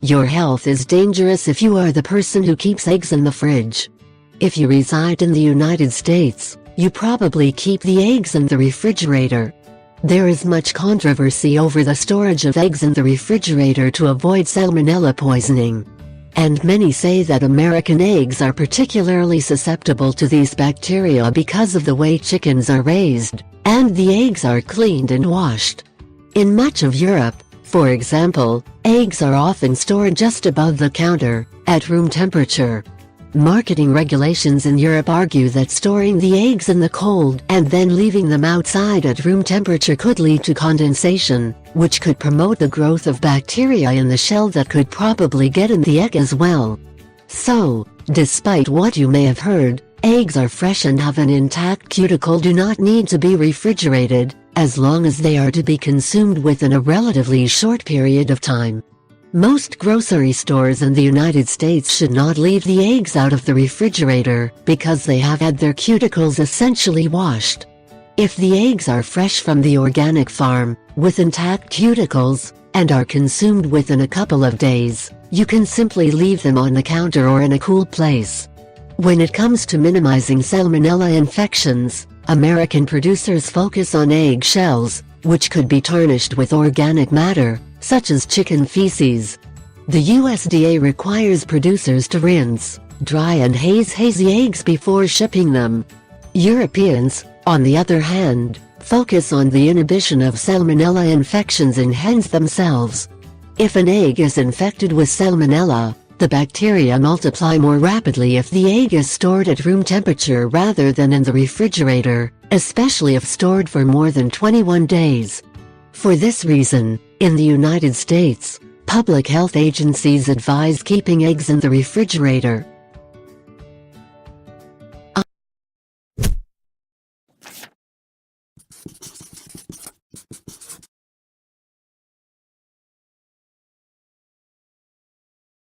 Your health is dangerous if you are the person who keeps eggs in the fridge. If you reside in the United States, you probably keep the eggs in the refrigerator. There is much controversy over the storage of eggs in the refrigerator to avoid salmonella poisoning. And many say that American eggs are particularly susceptible to these bacteria because of the way chickens are raised, and the eggs are cleaned and washed. In much of Europe, for example, eggs are often stored just above the counter, at room temperature. Marketing regulations in Europe argue that storing the eggs in the cold and then leaving them outside at room temperature could lead to condensation, which could promote the growth of bacteria in the shell that could probably get in the egg as well. So, despite what you may have heard, eggs are fresh and have an intact cuticle do not need to be refrigerated, as long as they are to be consumed within a relatively short period of time. Most grocery stores in the United States should not leave the eggs out of the refrigerator because they have had their cuticles essentially washed. If the eggs are fresh from the organic farm, with intact cuticles, and are consumed within a couple of days, you can simply leave them on the counter or in a cool place. When it comes to minimizing salmonella infections, American producers focus on egg shells, which could be tarnished with organic matter, such as chicken feces. The USDA requires producers to rinse, dry and haze hazy eggs before shipping them. Europeans, on the other hand, focus on the inhibition of salmonella infections in hens themselves. If an egg is infected with salmonella, the bacteria multiply more rapidly if the egg is stored at room temperature rather than in the refrigerator, especially if stored for more than 21 days. For this reason, in the United States, public health agencies advise keeping eggs in the refrigerator.